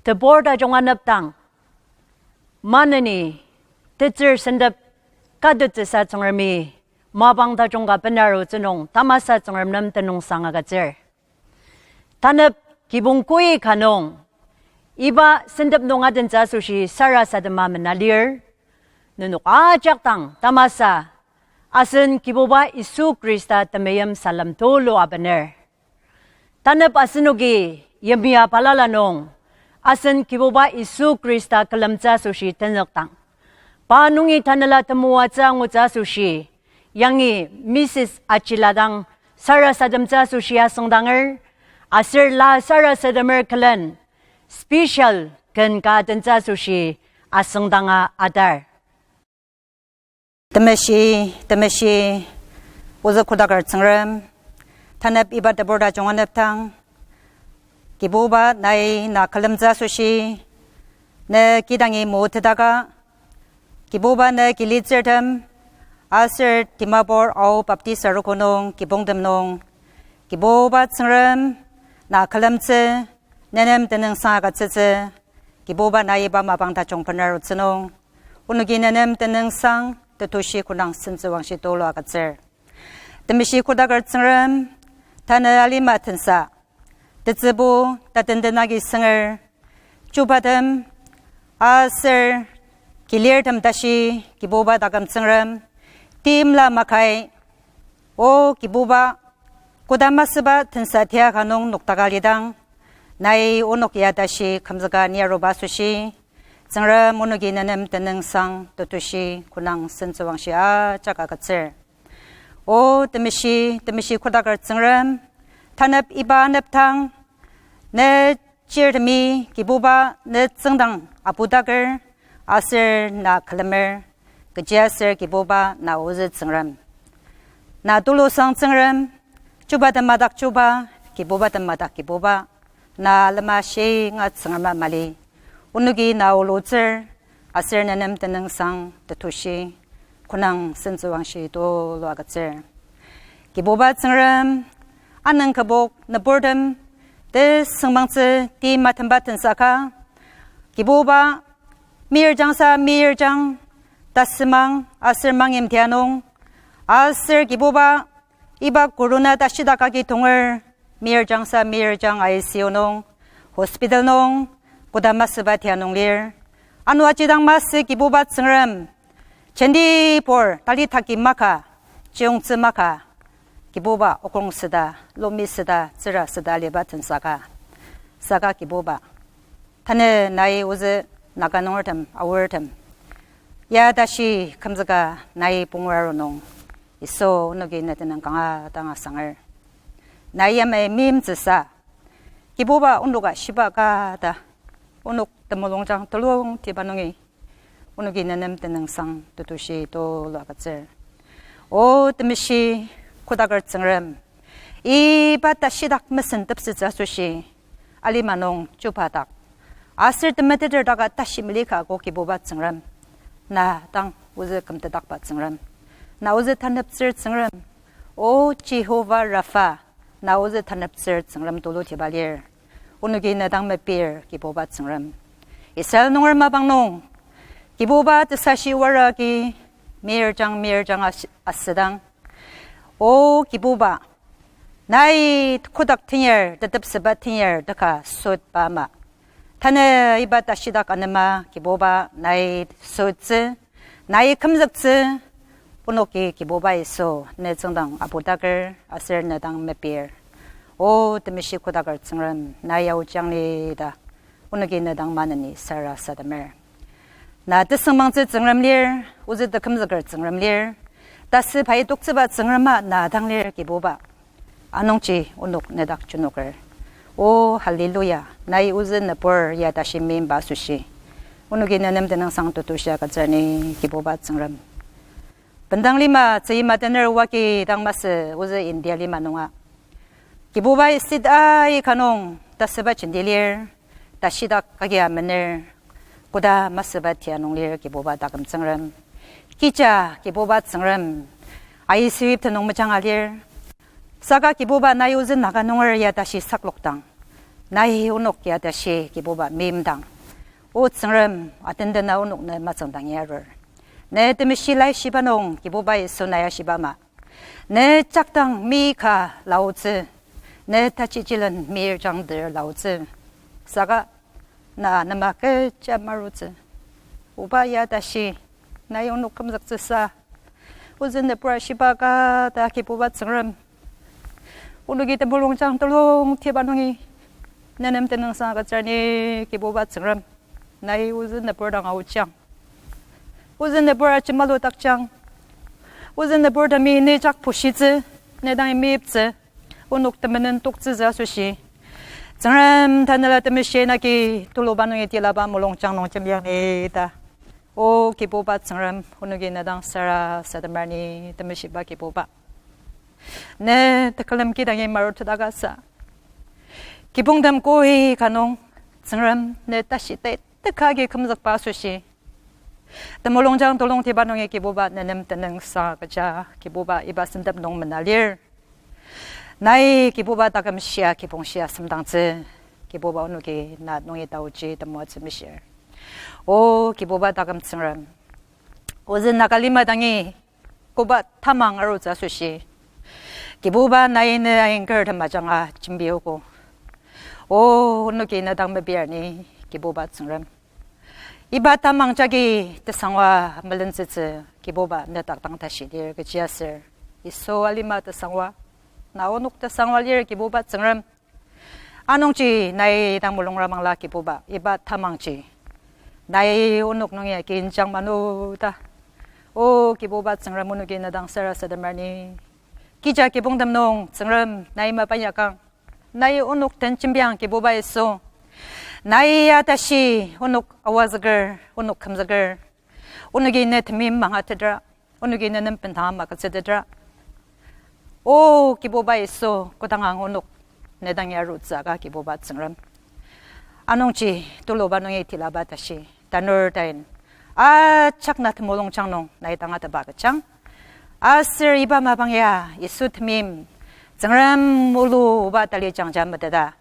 Teborda jonganap tang. Manani, teacher sendap kadut sa tsungarmi. Mabang da jonga benaru tsunong tamasa tsungarm nam tenong sanga gajer. Tanap kibung kui kanong. Iba sendap nongaden jasushi sara sadama menalir. Nunuk ajak tang tamasa. Asen kiboba Isu Krista tamayam salam tolo abaner. Tanap asenugi yamia palalanong. Asen kiboba Isu Krista kalamca sushi tenaktang. Panungi tanala temuaca nguca sushi. Yangi Mrs. Achiladang Sara Sadamca sushi asongdanger. Asir la Sara Sadamer kalan. Special kan kadenca sushi asongdanga adar. Temeshi, uza kudagar tsengrem, tanap iba deborda jonganep tang, kiboba nai na kalamza sushi, ne kidangi motedaga, kiboba ne kilitsertem, aser timabor au baptisa rukonong, kibongdem nong, kiboba tsengrem, na kalamze, nenem teneng saga tsetse, kiboba nai ba mabangda jongpanar utsenong, unugi nenem teneng sang, 도시 군랑 선수왕시 돌아와 갔을 뜸시 고다걸 층름 다는 알리마 텐사 뜻즈부 따든든하기 승을 주바듬 아슬 길리얼듬 다시 기보바 다감 층름 띠임라 마카이 오 기보바 고다마스바 텐사 대야 가농 녹다갈리당 나이 오녹이야 다시 감사가 니아로바 수시 정라 모노기 나nem teneng상 도토시 군랑 선수왕시 아자가 같을 오 뜸시 코다걸 정람 탄압 이바 납탕 내 지르미 기보바 내 정당 아부다걸 아슬 나 클레mer 그지아슬 기보바 나 오즈 정람 나 돌로상 정람 주바든 마닥 주바 기보바든 마닥 기보바 나 알마시 nga 정람 말리 우누기 나올로절 아셀네넴 때능상 뜻토시 군왕 선수왕시 돌아가절 기보바 층름 아는 그복 너보름 데 성망스 디 마튼 바튼 사카 기보바 미얼장사 미얼장 다스망 아슬망임 대안홍 아슬 기보바 이바 코로나 다시다 가기 동을 미얼장사 미얼장 ICU농 호스피탈농 고다마스바 티아농릴 안와지당 마스 기보바 층름 젠디볼 달리타기 마카 지용츠 마카 기보바 오공스다 로미스다 즈라스다 리바튼 사가 기보바 타네 나이 우즈 나가농얼템 아월템 야다시 감자가 나이 봉와로농 있어 너기 내드는 강하당하상을 나이야메 밈즈사 기보바 온도가 시바가다 오녹 때모동장 돌롱 티바농이 오녹이 내냄 때능상 도도시 돌아가질 오 뜸시 고다걸 층름 이 바다 시닥 무슨 뜻스자 수시 알리마농 주바닥 아슬 뜸메들다가 다시 밀리가고 기보바 층름 나땅 우즈 금뜨닥 바 층름 나 우즈 탄납슬 층름 오 지호바 라파 나 우즈 탄납슬 층름 돌로 티발일 오늘기 내당 몇빌 기보바 층름 이스라엘 농을 마방농 기보바 뜻사시 월라기 미얼장 아스당 오 기보바 나이 코닥 팅열 뜻습바 팅열 드카 숫바마 타네 이바다 시닥 안마 기보바 나이 숫즈 나이 금석즈 오늘기 기보바 있어 내 정당 아보닥을 아슬 내당 몇빌 오 뜸시 고다걸 층름 나야우 장리다 오늘기 내당 많으니 사라 사다mer 나 뜻성망즈 층름릴 우즈드 금즈걸 층름릴 다스 바이 독츠바 층름마 나당릴 기보바 아농치 오녹 내닥 주녹을 오 할렐루야 나이 우즈 너벌 야다시 민바수시 오늘기 내냄 되는 상도 도시아가 전에 기보바 층름 번당리마 저이마데너 와기 당마스 우즈 인디알리마 농아 기보바이 시다이 가농 다스바 진딜리르 다시닥 가게 하면을 고다 마스바 티아농리르 기보바 다금성름 기자 기보바 성름 아이스위프트 농무장알리르 사가 기보바 나이우즈 나가농을 야다시 삭록당 나이 운옥기야 다시 기보바 밈당 오츠름 아텐데나 운옥네 마성당이야를 내 때문에 실라이 시바농 기보바에서 나야 시바마 내 짝당 미카 라오즈 내 타치질은 미일장들 라오즈 사가 나 나마케 짜마루즈 오바야 다시 나이 운옥 감작즈사 오즈네 브라시바가 다 기보바 츠름 오르기 때 물롱장 떨롱 티바농이 내nem tenang sa katsani kiboba tsram nai uzun na bordang auchang uzun na bor chimalo takchang uzun na borda mi ne jak pushizi ne dang mi pze unuk tamanen tukzi za sushi tsram tanala tamishi na ki tulobanung itilaba mulongchang nong chamyang ne da o kiboba tsram unugi na dang sara sadamarni tamishi ba kiboba ne takalam ki dangi marutadagasa 기봉담 꼬이 가농 증람 내 다시 뜨뜻하게 금석 바수시 담molong장 돌롱 디바농의 기보바 내냄 뜨능 사가자 기보바 이바 쓴답 농문날일 나이 기보바 다금시야 기봉시야 삼당즈 기보바 오누기 나 농이 다우지 담모츠미실 오 기보바 다금 증람 오즈 나갈리마당이 고바 타망 아로자 수시 기보바 나이는 아인걸 담마장아 준비오고 오 오늘기 나당 메비아니 기보바 증람 이바타 망자기 뜻상화 멀른즈즈 기보바 나닥당 다시딜 그지야슬 이소 알리마 뜻상화 나오녹 뜻상화릴 기보바 증람 아농지 나이 당물롱라망라 기보바 이바타 망지 나이 오녹농이 긴장만우다 오 기보바 증람 오늘기 나당 사라사다마니 기자 기봉담농 증람 나이마 빠냐강 나이 운옥 던침병 기보바에서 나이야 다시 운옥 아와즈걸 운옥 감자걸 운옥이 내 틈임 망하트더라 운옥이 내는 펜다 막아쓰더라 오 기보바에서 고당한 운옥 내당야 루자가 기보바 증람 아농지 돌로바농이 딜라바 다시 단월다인 아 착나트 모롱창농 나이 당하다 바가창 아슬 이바마방야 이수 틈임 정람 몰로 바달리 장자마다다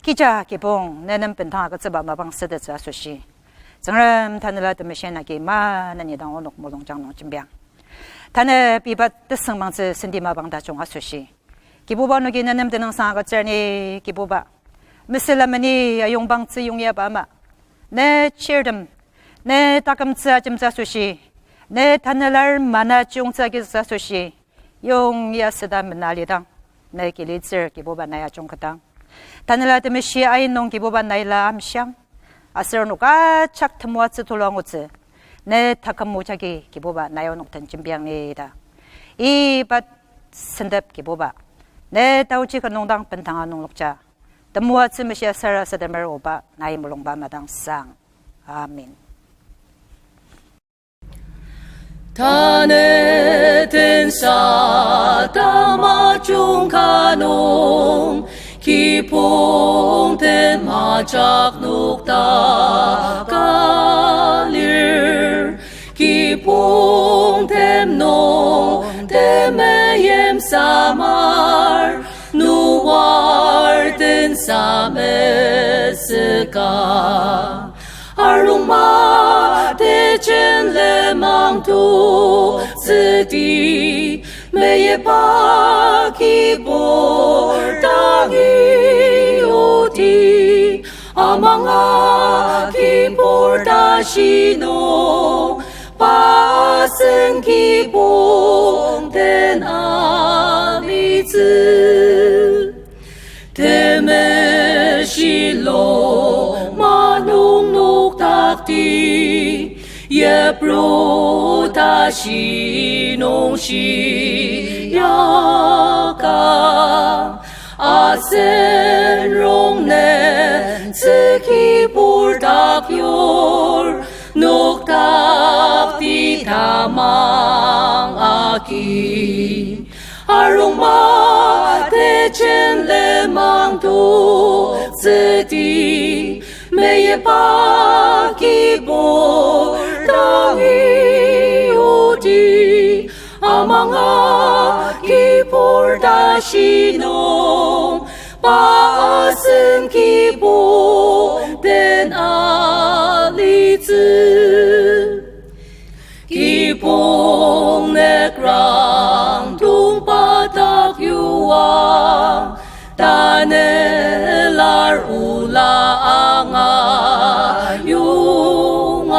기자 기봉 내는 벤탕하고 즈바마방 쓰듯자 수시 정람 단을라 드메시나기 많은 이당 오녹 모롱장농 준비양 단에 비바 뜻성망즈 신디마방다 종화 수시 기보바누기 내는 드능 상하고 쩌니 기보바 미슬라마니 용방츠 용야바마 내 치르듬 내 따금츠 아짐자 수시 내 단을랄 마나 중자기자 수시 용야스다 맨날리당 내 길리즈 기보바 나야 종크당 단을라 드메시 아이농 기보바 나일라 암샹 아스르누가 착 트모아츠 돌랑오츠 내 타캄 모자기 기보바 나요녹던 준비양이다 이밭 선답 기보바 내 다우치가 농당 벤탕아 농록자 드모아츠 메시아 사라사데mer 오바 나이 물롱바 마당 상 아멘 단에 된사 담아 중가농 기봉된 마작 녹다 갈릴 기봉된 농 댐에 엠사말 누왈된 사메스가 알롱마 대전 레망도 스디 매예바 기볼 땅이 오디 아망아 기볼 다시노 바슨 기봉 대나미즈 대메실로 마농녹 닥디 예브로 다시 농시 야가 아센롱네 스키볼 닥열 녹닥디 다망아기 알롱마 대chen 레망도 스디 매예바 기볼 땅이 오디 아망아 기볼 다시 농把身기복 된 알리즈 기복 내 그랑 동바닥 유왕 다넬랄 울라앙아 용왕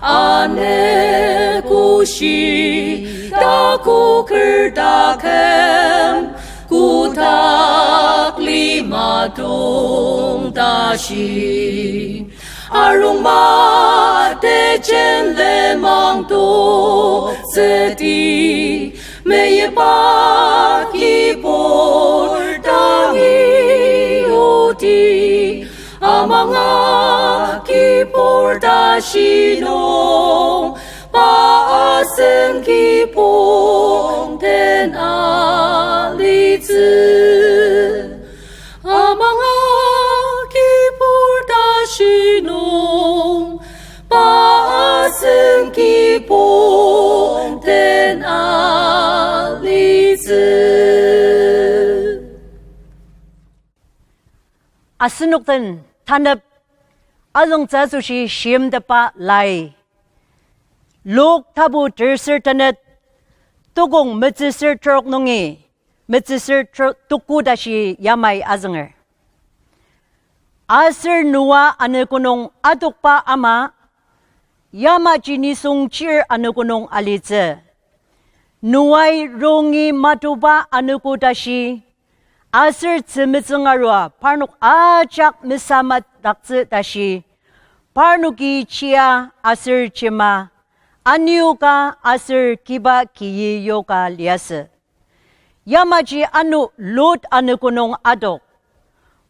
아내 고시 다고글 다캠 구닥 리마동 다시 아롱마 대젠 레망도 세디 메예바 기볼 땅이 오디 아망아 기볼 다시노 바센 기봉 된 알리즈 아망아 기볼 다시노 바센 기봉 된 알리즈 아스녹든 탄압 아동자수시 시험대파 라이 록 타부 들스르타넷 또공 멋지스 트럭농이 멋지스 뚝구다시 야마이 아정을 아슬 누와 아느고농 아독파 아마 야마지니송 치 아느고농 알리즈 누와이 롱이 마두바 아느고다시 아슬 츠미증아루아 파눅 아작 미사맛 닥즈 다시 파눅이 치아 아슬 치마 아니오가 아슬 기바 기요가 리아스 야마지 아누 롯 아느고농 아독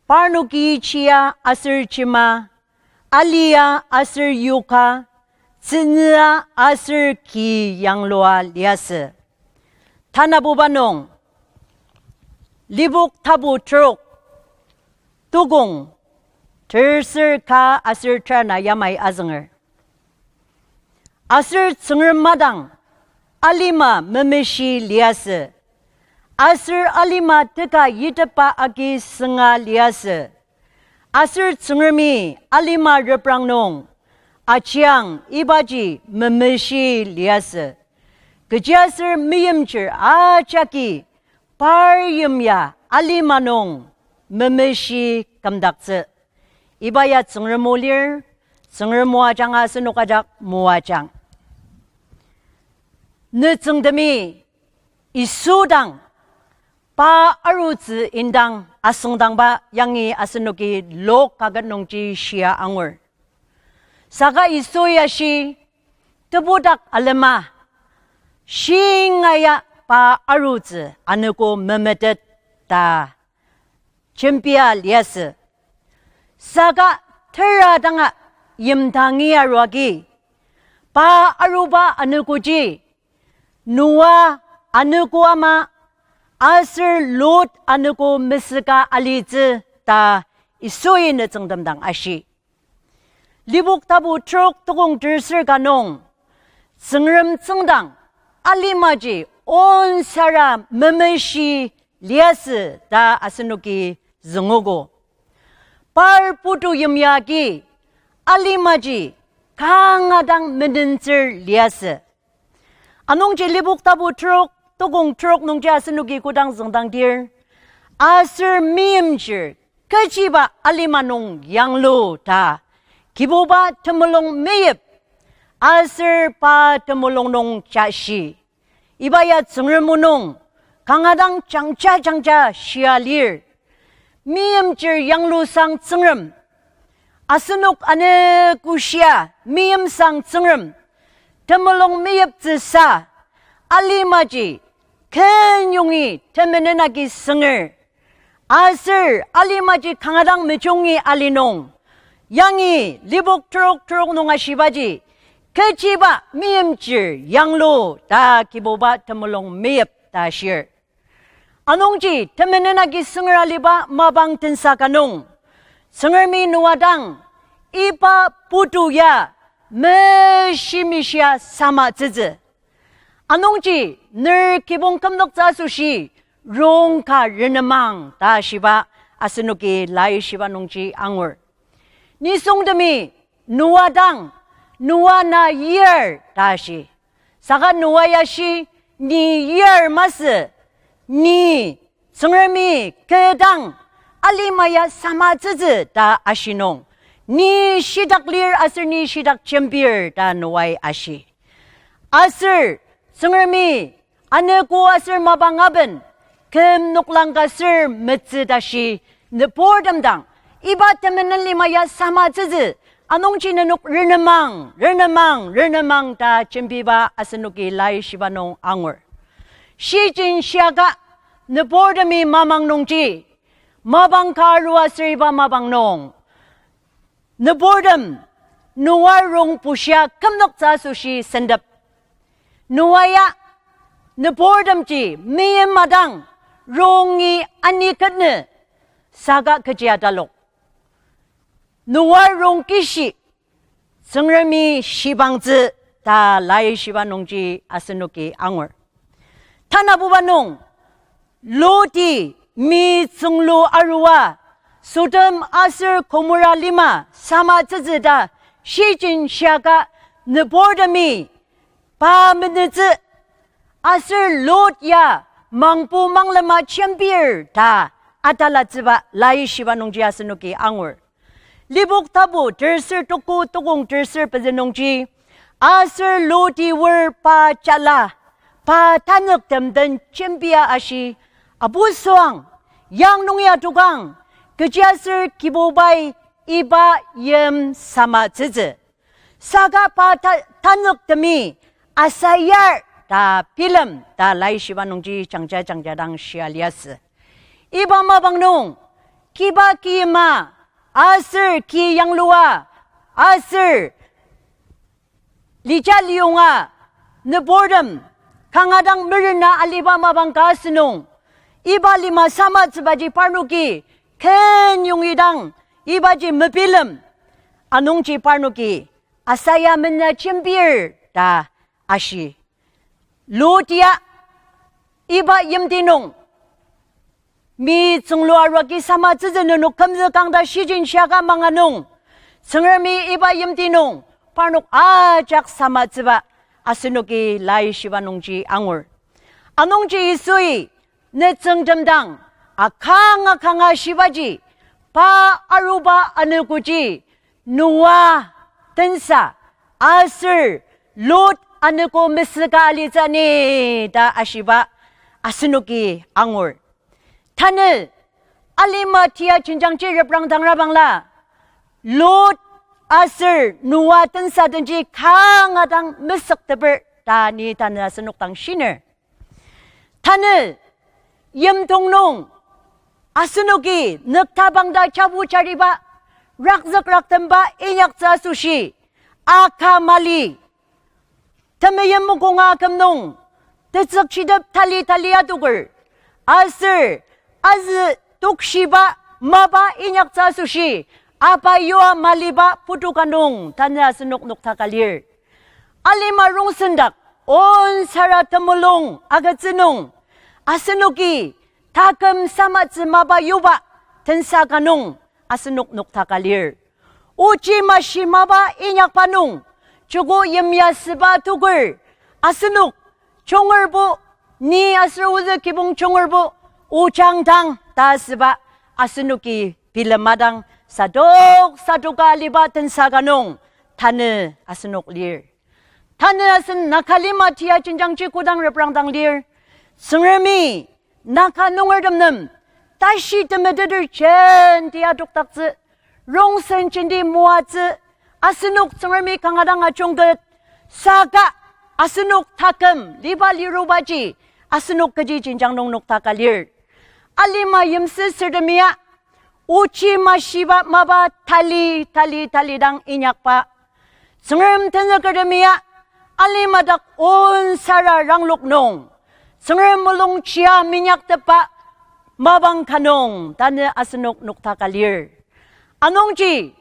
파누기 치아 아슬 치마 알리아 아슬 요카 즈느아 아슬 기 양로아 리아스 타나보바농 리복 타부 트럭 도공 들슬카 아슬 트라나 야마이 아정을 아슬 증을마당 알리마 메메시 리아스 아슬 알리마 뜨가 이드파 아기 승아 리아스 아슬 증을미 알리마 르프랑농 아치앙 이바지 메메시 리아스 그지아슬 미임질 아차기 파르임야 알리마농 메메시 감닥스 이바야 증을몰리르 증을모아장 아스노가작 모아장 느증드미 이수당 바 아루즈 인당 아승당바 양이 아스노기 록 가가농지 시아 앙월 사가 이소야시 뜨보닥 알레마 싱아야 바 아루즈 아느고 메메듯 다 쳔피아 리아스 사가 테라당아 임당이야루아기 바 아루바 아느고지 누와 아느고 아마 아슬 롯 아느고 미스가 알리즈 다 이소이느 정담당 아시 리복타부 트럭 도공 들슬가농 증름 증당 알리마지 온 사람 메메시 리아스 다 아스누기 증오고 발부두 임야기 알리마지 강하당 메는질 리아스 아농지 리복타부 트럭 도공 트럭 농지 아스누기 고당 정당딜 아슬 미임질 그지바 알리마농 양로 다 기보바 트물롱 메입 아슬 바 트물롱농 자시 이바야 증을무농 강하당 장차 시알릴 미임질 양로상 증름 아스녹 아네 구시아 미임상 증름 트물롱 메입 즈사 알리마지 큰 용이 테메네나기 승을 아슬 알리마지 강하당 메종이 알리농 양이 리복 트럭 농아 시바지 그지바 미임질 양로 다 기보바 트물롱 메입 다시르 아농지 테메네나기 승을 알리바 마방 튼사가농 승을미 누아당 이바 부두야 메시미시아 사마즈즈 아농지 늘 기본 금덕자수시 롱카 르나망 다시바 아스누기 라이시바 농지 앙월 니 송드미 누아당 누아나 이얼 다시 사가 누아야시 니 이얼 마스 니 성르미 그당 알리마야 사마즈즈 다 아시농 니 시닥lir 아슬 니 시닥 쳔비르 다 누아이 아시 아슬 성르미 아네고 아슬 마방압은 금녹랑가슬 므츠다시 느보담당 이바테면은 리마야 사마즈즈 아농치는 녹 르나망 다 쳔비바 아스누기 라이시바농 앙월 시진시아가 느보담이 마망농지 마방카루아스리바 마방농 느보담 누아롱 부시아 금녹자수시 센답 누아야 느보담지 미엠마당 롱이 아니겠네 사가 그지야달록 누아롱 기시 성르미 시방즈 다 라이 시바농지 아스누기 앙월 타나부바농 로디 미승로 아루와 소덤 아슬 고무라 리마 사마즈즈다 시진시아가 느보담이 바메느즈 아슬 롯야 망부 망라마 챔비르 다 아달라즈바 라이시바 농지 아스누기 앙월 리복타부 들슬 똑고 또공 들슬 빠즈농지 아슬 롯이 월파 잘라 파 탄역 댐든 챔비야 아시 아부스왕 양농야 두강 그지아슬 기보바이 이바 옘 사마즈즈 사가 파 탄역 댐이 아사얄 다 필름 다 라이시바농지 장자당 시알리아스 이바마방농 기바기마 아슬 기양루아 아슬 리자리용아 느보름 강하당 물나 알리바마방 가스농 이발리마 사마츠바지 파누기 큰 용이당 이바지 무필름 아농지 파누기 아사야 맨나 챔비르 다 아시 로디야 이바 임디농 미 증로아라기 사마즈즈는 금즈강다 시진시아가 망하농 성르미 이바 임디농 파녹 아작 사마즈바 아스누기 라이시바농지 앙월 아농지 이수이 내 정점당 아강아 시바지 바 아루바 아느구지 누아 든사 아슬 롯 아느고 메스가 알리자니 다 아시바 아스누기 앙월 타늘 알리마티아 진장지 르브랑당라방라 롯 아슬 누아 뜬사든지 강하당 메석더블 다니 타늘 아스누당 신을 타늘 염동농 아스누기 늑타방다 차부차리바 락적락던바 인약자수시 아카말리 담메염무공아 금농 대석시덥 탈리아두글 아슬 아즈 독시바 마바 인약자수시 아바요아 말리바 푸두가농 단야스녹 녹타갈릴 알리마롱 쓴닥 온 사라 터물롱 아가즈농 아스녹이 다금 사마즈 마바 요바 든사가농 아스녹 녹타갈릴 오지마시 마바 인약바농 주고 염야스바 두글 아스녹 종얼보 니 아스로우즈 기봉 종얼보 오장당 다스바 아스누기 빌마당 사독가 리바튼 사가농 타느 아스녹 릴 타느 아슨 나칼리마티아 진장지 고당 르브랑당 릴 승르미 나카농을 덤는 다시 드메드들 젠디아 독닥즈 롱센진디 모아즈 아스녹 승르미 강하당 아종긋 사가 아스녹 타금 리발리로바지 아스녹 그지 진장농 녹타갈릴 알리마 염스 스르미야 오치마 시바 마바 탈리당 인약바 승름 텐서그르미야 알리마닥 온 사라 랑록농 승름 물롱 치아 민약드바 마방카농 다느 아스녹 녹타갈릴 아농지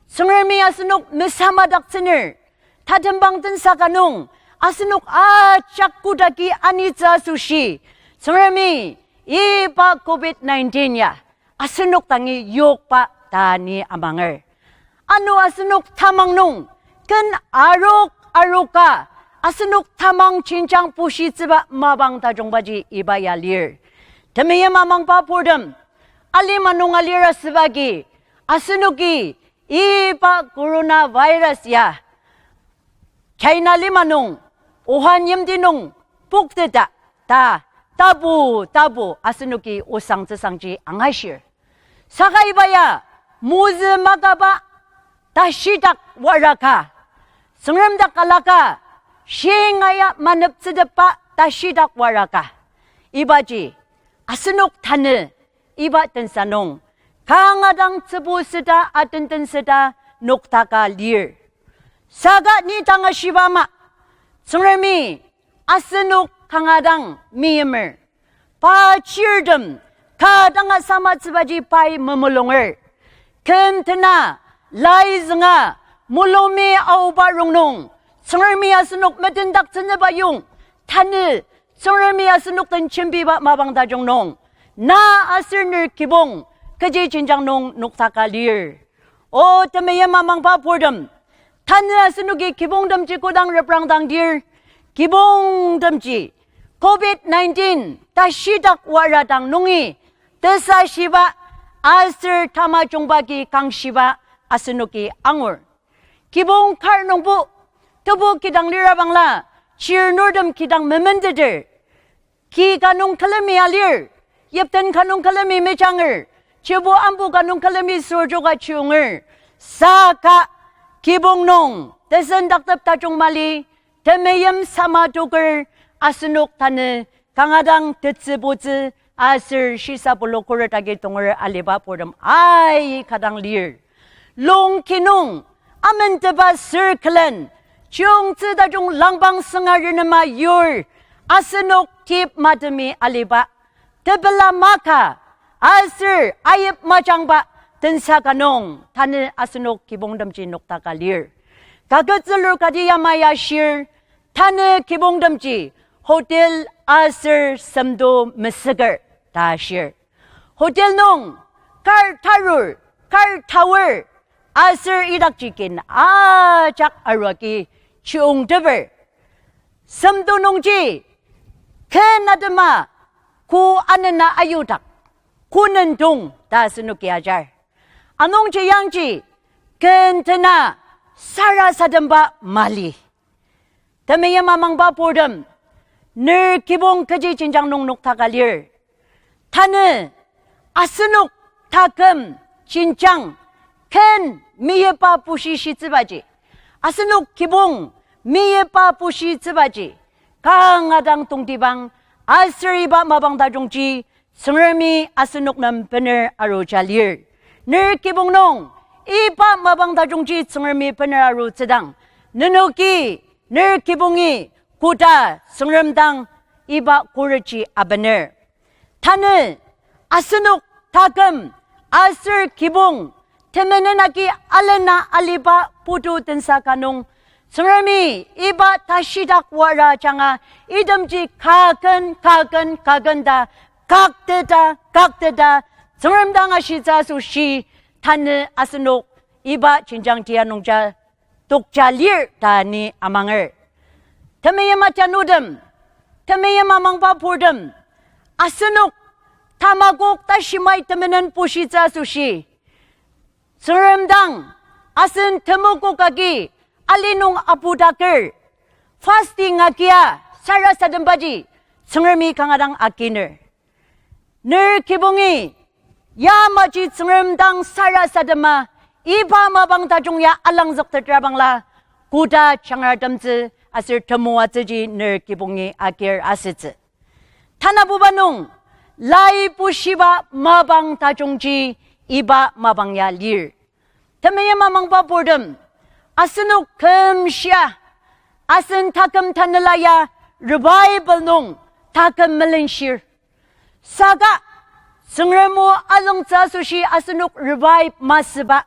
승름이 아스녹 메사마닥 스늘 타전방든 사가농 아스녹 아 짝구다기 아니자수시 승름이 iba COVID-19 ya asunok tangi yok pa tani amang을 ano asunok tamang nung ken arok ka asunok tamang cinjang pushi ziba mabang tajong baji iba ya lir demi mamang pa purdem ali manung alira sebagi asunuki iba coronavirus ya China limanung 오한 염디농 복되다 다 따부 아스누기 오상저상지 앙하실 사가이바야 모즈 마가바 다시닥 와라카 성름닥 갈라카 시행하야 만업스드빠 다시닥 와라카 이바지 아스녹 타느 이바 뜬사농 강하당 츠보스다 아뜬뜬스다 녹다가 릴 사가 니 당하시바마 성람이 아스녹 강하당 미음을 바치르듬 가당아 사마츠바지 파이 머물롱을 근트나 라이즈가 물로미 아우바롱농 성람이 아스녹 메든닥 전여바용 타느 성람이 아스녹 던 쳔비바 마방다종농 나 아스르늘 기봉 그지 진장농 녹타갈릴 오 때문에 마망바 보름 타느 아스녹이 기봉덤지 고당 르프랑당 딜 기봉덤지 COVID-19 다시닥 와라당 농이 데사시바 아스르 타마종바기 강시바 아스녹이 앙울 기봉 칼농부 더부 기당 리라방라 치르노덤 기당 메멘드들 기가농 칼레미 알릴 옙던 가농 칼레미 매장을 제보 안부 가농 칼레미 소조가 치용을 사가 기봉농 대선닥답 다종말리 대매염 사마족을 아스녹 타는 강하당 듣스보즈 아슬 시사볼로 고르다기 동을 알리바 보름 아이 가당 릴 롱키농 아멘드바 슬클렌 중츠다종 랑방승하르는마 율 아스녹 팁 마드미 알리바 데벨라 마카 아슬 아입 마장바 든사가농 타는 아스녹 기봉덤지 녹다가 릴 가것들로까지 야마야 실 타는 기봉덤지 호텔 아슬 섬도 메스거 다실 호텔 농 칼타룰 칼타월 아슬 이락지긴 아작 알와기 치옹드벌 섬도 농지 캐나드마 고 아는나 아유닥 고는 동 다스누기 아잘 아농지 양지 근트나 사라사든바 말리 더메야 마망바 보름 늘 기봉 그지 진장농 녹타갈릴 타는 아스녹 타금 진장 캔 미예빠 부시 시츠바지 아스녹 기봉 미예빠 부시 츠바지 강하당 동디방 아스리바 마방다종지 성얼미 아스녹 남편을 아로잘릴 늘 기봉농 이바 마방다종지 성얼미 편을 아로츠당 느누기 늘 기봉이 고다 성름당 이바 고르지 아버늘 타는 아스녹 다금 아슬 기봉 테메네나기 알레나 알리바 보도 든사가농 성름이 이바 다시닥 와라 장아 이듬지 가근다 각대다 성름당 아시자수시 타는 아스녹 이바 진장지야 농자 독자릴 다니 아망을 테메야 마차노듬 테메야 마망바 보듬 아스녹 타마곡 다시마이 테메는 보시자수시 성름당 아슨 테모고가기 알리농 아부다클 파스팅 아기야 사라사든바지 성름이 강하당 아끼늘 늘 기봉이 야마지 성름당 사라사든마 이바마방 다종야 알랑적들라방라 고다 창하담즈 아슬 터모아즈지 늘 기봉이 아길 아스즈 타나부바농 라이부시바 마방 다종지 이바 마방야 릴 테메야 마망바 보름 아스녹 금시야 아슨 타금 타늘라야 리바이벌농 타금 멜렌실 사가 성르모 알롱자수시 아스녹 리바이브 마스바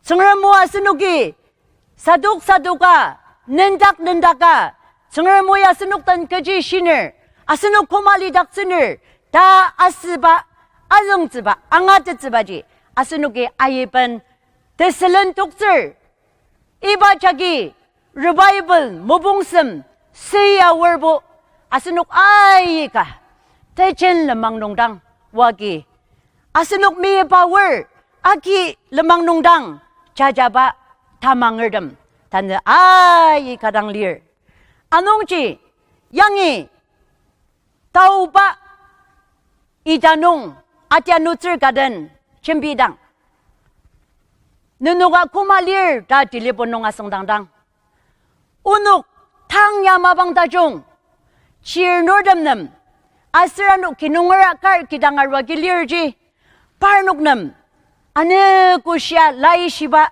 성르모 아스녹이 사독가 nendak 정을 모야 스녹던 그지 신을 아스노 코말리 닥스늘 다 아스바 아정즈바 앙아트즈바지 아스노게 아예번 데슬런 독슬 이바 자기 리바이벌 모봉섬 세야 월보 아스녹 아이가 대chen lemang wagi asinok mi power aki lemang nongdang jajaba tamang erdem tan ai kadang lir anongji yangi tauba idanong atyanutsir kaden chembidang nunuga kumalir da teleponong asongdangdang unuk tang yamabang dajong chir nordamnam asranuk kinungarakar kidangarwa gilirji parnuknam ane kusya lai shiba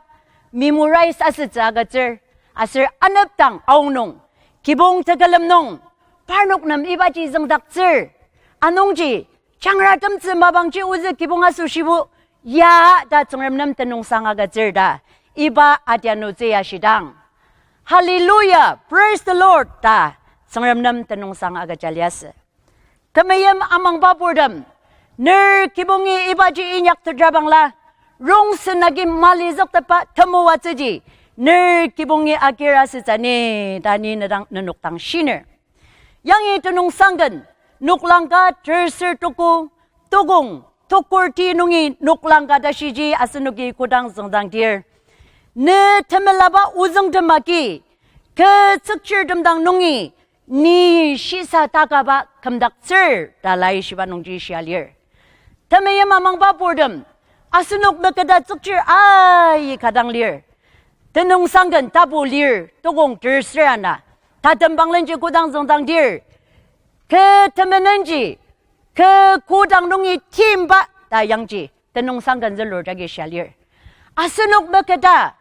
memorize asitsagatser asir anaptang aunong kibong tagalamnong parnuknam ibaji zangdakser anongji changratamtsi mabangji uzi kibong asushibu ya da tsungramnam tanong sangagatser da iba atyanoze yashidang hallelujah praise the lord da tsungramnam tanong sangagatjalyas tamayam amang baburdam ner kibongi ibaji inyak terjabangla rong senagi malizok tapa tamuwatsaji ner kibongi akira sitsani dani nadang nanuktang shiner yangi tunong sanggan nuklangka terser tuku tugong tukurti nungi nuklangka dashiji asanugi kudang zongdang dir ne tamalaba uzong demaki ke tsukchir demdang nungi ni shisa takaba kamdaksir dalai shiba nungji shialir tamayam amang baburdam asunok nakada tsukchir ay kadang lir tenong sanggan tabu lir tugong tersrana tatambang lenji kudang zongdang dir ke temenenji ke kudang nungi timba dayangji tenong sanggan zelur jagi shialir asunok nakada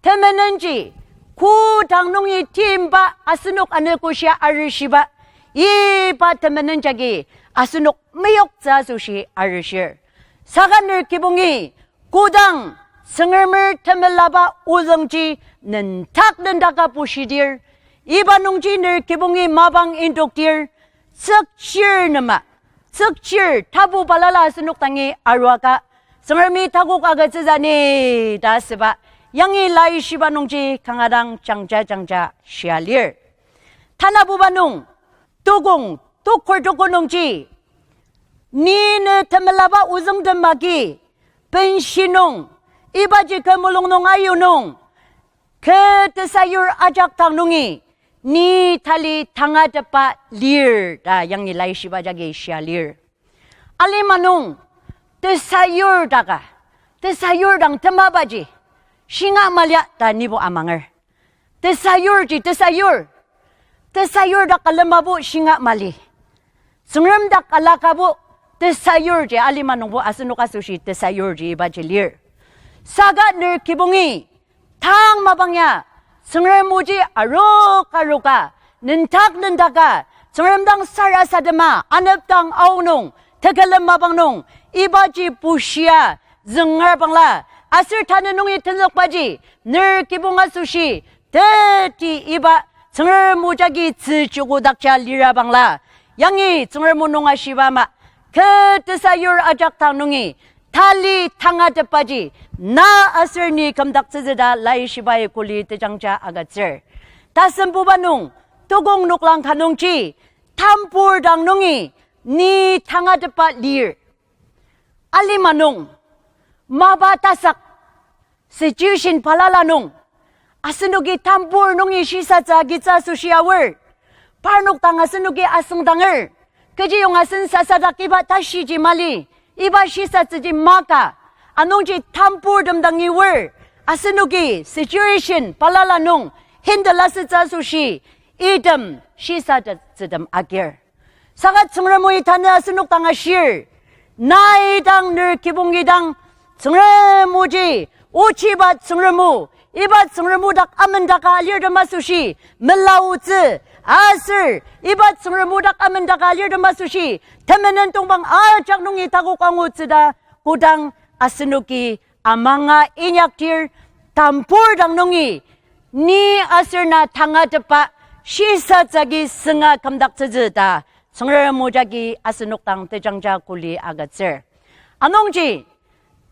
temenenji kudang nungi timba asunok anekusya arishiba iba temenenjagi asunok meyok zasushi arishir saganir kibungi kudang sengermer temelaba uzongji nentak nendaka pushidir iba nungji ner kibungi mabang indokdir sekshir nama sekshir tabu balala asunok tangi arwaka sengermi taguk agatsizani daseba 양이 라이 시바농지 강아랑 장자 시알리르 타나부바농 또공 또콜도고농지 니네 테멜라바 우정된마기 벤시농 이바지 그물롱농 아유농 그 뜻사율 아작당농이 니 탈리 당아드빠 리르다 양이 라이 시바자기 시알리르 알리마농 뜻사율다가 뜻사율당 테마바지 Singa malya ta nibo amangar. Tesayur da kalamabu singa mali. Sungram da kalakabu tesayur je alimanong bo asunukasushi tesayur je ibajilir. Saga ner kibungi tang mabangya sungramuji aruka nentaka sunramdang sarasadama anaptang aunong tegalam mabangnong ibaji pushia zengar bangla asir tanenung이 tenok바지 늘 기봉아수시 대티 이바 정을 무작이 즈주고 닥자 리라방라 양이 정을 무농아 시바마 그 뜻사율 아작탕농이 달리 탕아드빠지 나 아슬니 감닥즈즈다 라이시바의 굴리 대장자 아가츠 다슨 부바농 또공 녹랑 가농지 탐불당농이 니 탕아드빠 lir 알리마농 mabatasak situation palalanong asunugi tampur nungi shisa gitsa sushiawar parnok tang asunugi asungdanger kaji yung asun sasadak iba tashiji mali iba shisa tsuji maka anongji tampur damdangi war asunugi situation palalanong hindalasitsa sushi idam shisa tsudam agir sagat sungramoy tana asunok tang ashir naidang ner kibungidang 정re무지 오치바 정re무 이바 정re무닥 아멘다가 알려드마수시 멜라우즈 아슬 이바 정re무닥 아멘다가 알려드마수시 태면은 동방 아작농이 타고 광우즈다 고당 아스누기 아망아 인약딜 담폴당농이 니 아슬나 탕아드파 시사자기 승아 감닥즈즈다 성을 모자기 아스녹당 대장자 굴리 아가츠 안홍지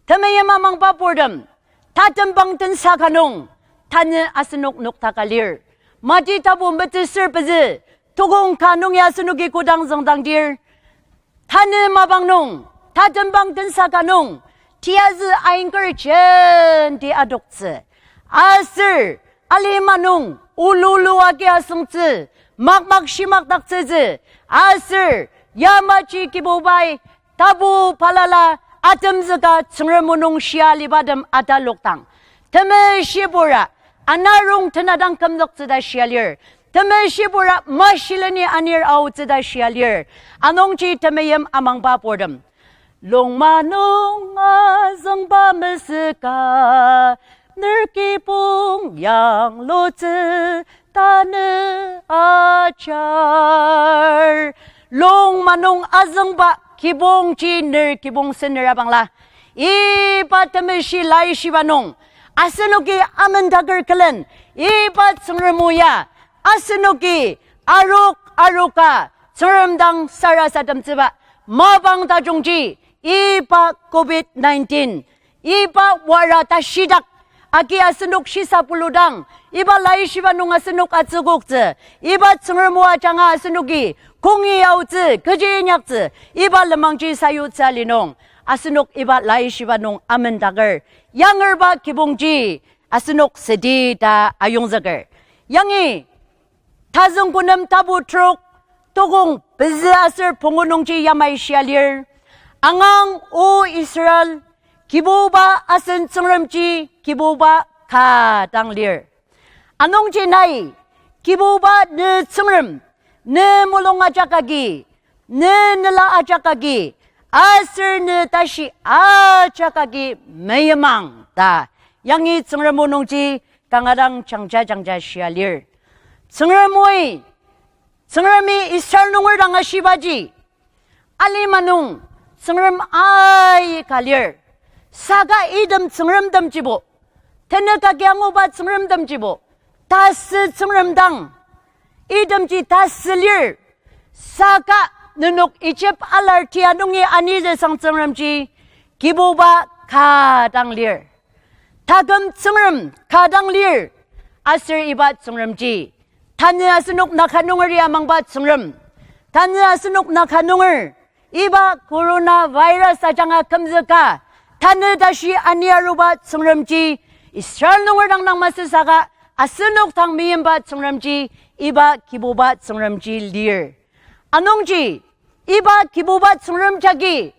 더메예 마망바 보름 다점방 든사 가농 타는 아스녹 녹타갈릴 마지 타보 멋지 슬퍼즈 도공 가농이 아스녹이 고당성당딜 타는 마방농 다점방 든사 가농 티아즈 아잉걸 전디 아독츠 아슬 알리마농 울루루하게 아승츠 막막 시막닥츠즈 아슬 야마치 기보바이 타부 팔랄라 아점즈가 청르모농 시알리바담 아달록당 더메 시보라 아나롱 테나당 금덕즈다 시알리르 더메 시보라 마실레니 아니르 아우즈다 시알리르 아농지 더메염 아망바 보름 롱마농 아성바 메스가 늘기봉 양로즈 따느 아찰 롱마농 아성바 기봉지 늘 기봉 스느라방라 이바트메시 라이시바농 아스노기 아멘다글 클렌 이바 성르모야 아스노기 아룩아루카 성름당 사라사담츠바 마방다종지 이바 COVID-19 이바 와라타 시닥 아기 아스녹 시사불로당 이바 라이시바농 아스녹 아츠곡즈 이바 성르모아 장아 아스녹이 공이야우즈 그지냐츠 이바 르망지 사유츠알리농 아스녹 이바 라이시바농 아멘다글 양을바 기봉지 아스녹 세디다 아용자글 양이 타성군음 타부트록 도공 베즈아슬 봉고농지 야마이시알리르 앙앙 오 이스라엘 기보바 아슨 청름지 기보바 가당리르 아농지 나이 기보바 느 청름 느 몰롱 아자까기 느 늘라 아자까기 아슬 느 다시 아자까기 매여망 다 양이 청름모농지 강아랑 장자 시알리르 청름모이 청름이 이스라엘농을 당하시바지 알리마농 청름 아이 갈리르 사가 이듬 청름담지보 테네가 경우바 청름담지보 다스 청름당 이듬지 다슬릴 사가 누녹 이집 알라티아농이 아니제상 청름지 기보바 가당릴 다금 청름 가당릴 아슬 이바 청름지 타느 아스녹 나카농을 야망바 청름 타느 아스녹 나카농을 이바 코로나 바이러스 아장아 금즈가 타느 다시 아니아루바 청름지 이스라엘 농을 당당마스사가 아스녹 당미임바 청름지 이바 기보바 청름지 릴 아농지 이바 기보바 청름자기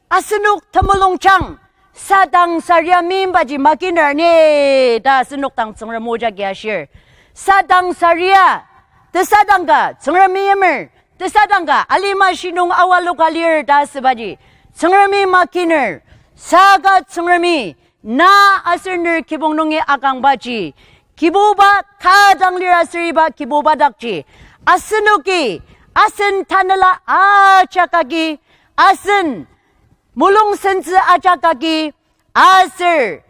아스녹 터물롱창 사당 사리아 미임바지 마키너네 다 아스녹 당 청름 모자기 하실 사당 사리아 드사당가 청름 미임을 드사당가 알리마시농 아왈로갈리르 다스바지 청름이 마키너 사가 청름이 나 아슬늘 기봉농의 아강바지 기보바 가장lir 아슬이바 기보바닥지 아스노기 아슨 타늘라 아자까기 아슨 물롱센즈 아자까기 아슬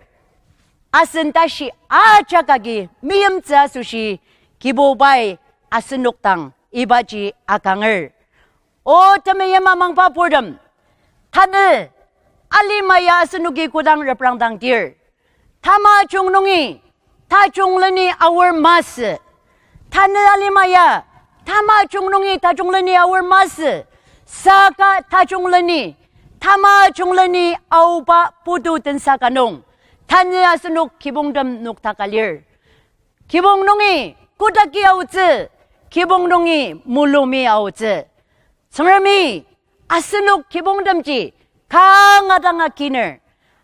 아슨 다시 아자까기 미음즈 아수시 기보바이 아스녹당 이바지 아강을 오타메야 마망바 보름 타늘 알리마야 아스누기 고당 레프랑당딜 타마 종농이 타종런이 아월 마스 타늘 알리마야 타마 종농이 타종런이 아월 마스 사가 타종런이 타마 종런이 아우바 보도 든사가농 타늘 아스녹 기봉덤 녹타갈릴 기봉농이 고다기 아우즈 기봉농이 물로미 아우즈 정람이 아스녹 기봉덤지 강하당아 기늘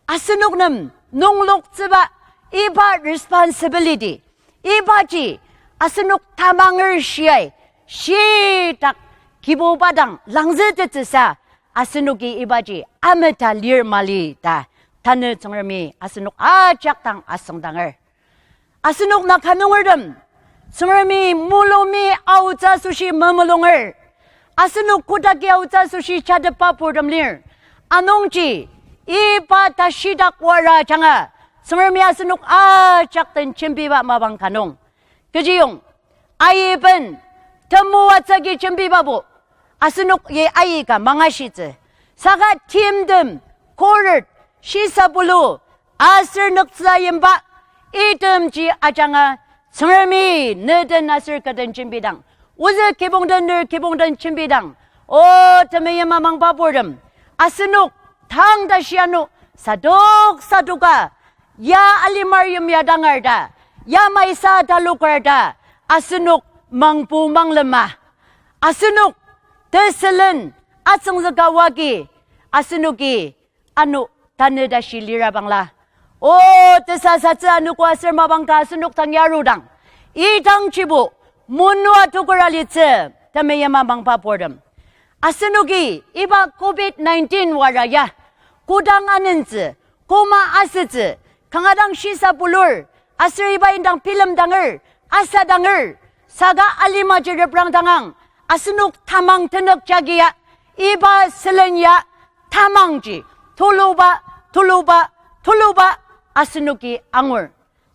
아스녹남 농록즈바 이바 responsibility 이바지 아스녹 타망을 시아이 시딱 기보바당 랑즈드즈사 아스녹이 이바지 아메타 리르말리다 타느 정람이 아스녹 아작당 아성당을 아스녹 나카농을름 정람이 물로미 아우자수시 머물롱을 아스녹 고다기 아우자수시 차드파 보름lir 아농지 이바 다시닥 와라 장아 성얼미 아스녹 아작던 준비바 마방 가농 그지용 아이번 덤모와짜기 준비바보 아스녹의 아이가 망하시지 사가 팀듬 고르 시사불루 아슬 넉사임바 이듬지 아장아 성얼미 너든 아슬 거든 준비당 우즈 개봉든 늘 개봉든 준비당 오 드메야 마망바보름 아스녹 당다시아노 사독사두가 야 알리마리움 야당알다 야 마이사 달루karda 아스녹 망부 망lemah 아스녹 Teselan asang zakawagi asunuki anu taneda shilira bangla o tesasatsa anu ko asir mabangka asunuk tang yarudang itang chibu munwa tukuralitse tamaya mabang papordam asunuki iba COVID-19 waraya kudang anenzi koma asitzi kangadang shisa pulur asir iba indang film danger asa danger saga alima jerebrang dangang 아스녹 타망 드넉 자기야 이바 슬렌야 타망지 돌로바 아스녹이 앙울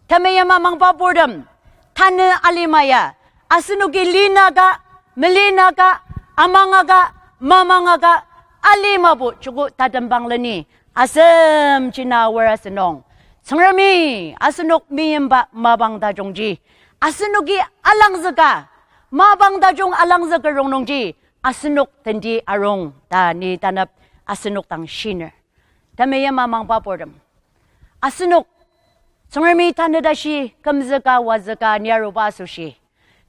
타메야 마망바 보름 타느 알리마야 아스녹이 리나가 멜리나가 아망아가 마망아가 알리마부 주고 다듬방르니 아슴 지나월 아스농 성람이 아스녹 미엠바 마방다종지 아스녹이 알랑즈가 Mabangdajong alang sa karungnongji, asunok tendi arong, ta ni tanap asunok tang shiner. Tamaya mamang papordam. Asunok, songermi tanadashi, kamzaka wazaka niyaruba sushi.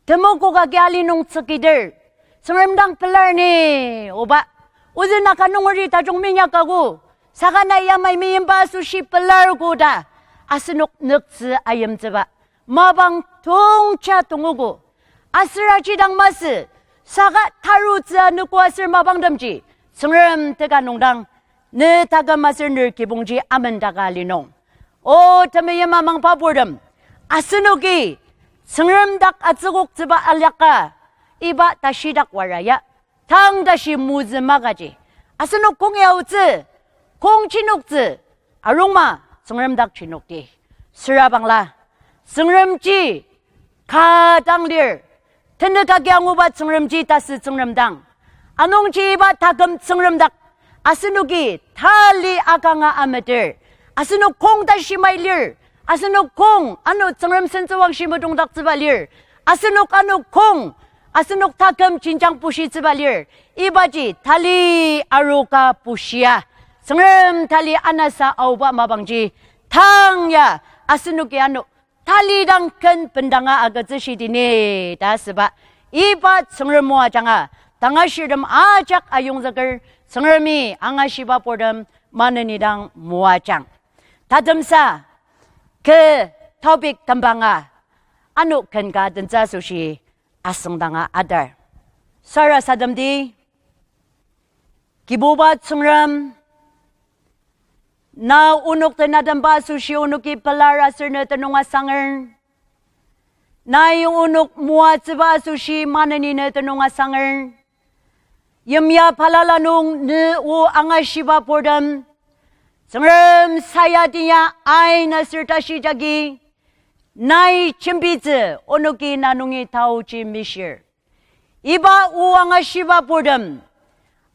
Temoko ka gyali nung tsakider, songermdang pelar ni, oba, uzin nakanungori tajong minyakagu, saka na yamay miyimba sushi pelar ko da, asunok nukzi ayam zaba, mabang tongcha tungugu, 아스라지당 마스 사가 타루자 누구 아슬 마방담지 성름 대가 농당 네 다가 마슬 늘 기봉지 아멘다가 알리농 오 타메야 마망 바보름 아스노기 성름닭 아츠곡 즈바 알약가 이바 다시닭 와라야 당 다시 무즈 마가지 아스노 공야우즈 공치녹즈 아롱마 성름닭 치녹디 스라방라 성름지 가당리르 텐드가게 앙우바 청름지 다스 청름당 아농지바 다금 청름닭 아스누기 탈리 아강아 아메들 아스누 콩 다시 마일리르 아스누 콩 아누 청름 센서왕 시무동닭 즈발리르 아스누 아누 콩 아스누 다금 진장 부시 즈발리르 이바지 탈리 아로가 부시야 청름 탈리 아나사 아우바 마방지 탕야 아스누기 아누 탈리당 큰 ben당아 아가즈시디네 다스바 이바 성르모아 장아 당아시름 아작 아용작을 성르미 앙아시바 보름 마는이당 모아장 다듬사 그 토픽 담방아 아누 큰가 든자수시 아성당아 아들 사라 사담디 기보바 성름 Na unok tanadang baso siya unoki palara sir na tanong asanger. Na yung unok muat sa baso siya manani na tanong asanger. Yamya palalanong ne o angashiba pordam. Sangram saya diya ay na sirta si jagi. Nay chimbizi unoki nanungi tao chimishir. Iba o angashiba pordam.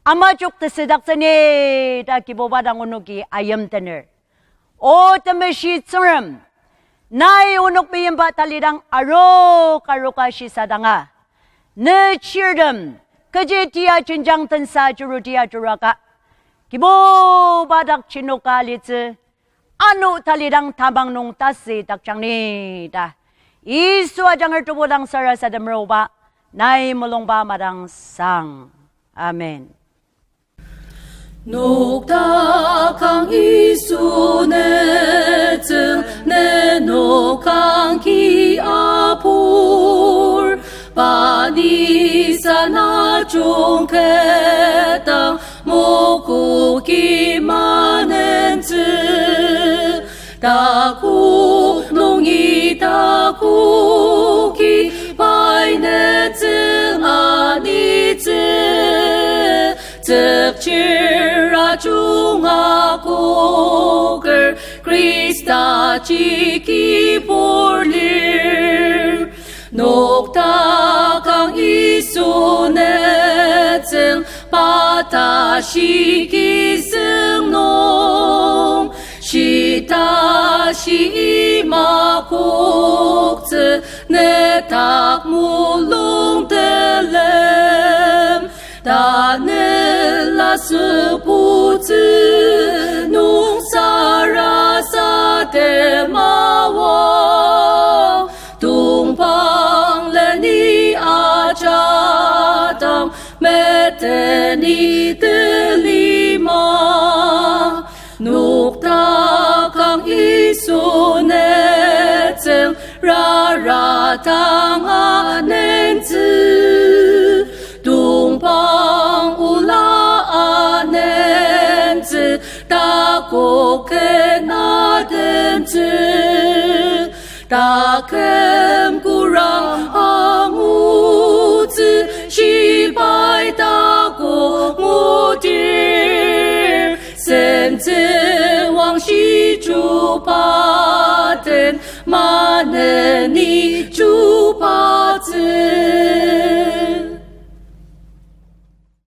아마족 드스닥선에 다 기보바당 오누기 아염테너 오 때메시 츠름 나이 오누к 미임바 달리당 아로카로카 시사당아 네 치르름 그제 디아 진장 튼사 주루디아 주라가 기보바닥 치노카 리츠 아누 달리당 타방농 따스 닥장니다 이수아장을 두보당 서라사담로바 나이 물롱바 마당 상 아멘 녹닥강 이수네증 내녹강 기아볼 바니사나 종캐땅 모고기 많은즈 다고 농이 다고기 바이는증 아니즈 즉지라 중하고글 그리스다 지기 볼일 녹다강 이수네증 다시 기승농 시다시 이마곡즈 내 닭물롱 들렘 다늘라스 부즈 농사라사 대마워 동방레니 아자당 메테니 들리마 녹다강 이소네증 라라당하넨즈 동방 울라아넨즈 다고케나덴즈 다캠구랑 아무즈 시바이다고 무딜 센즈 왕시주바든 많은 이주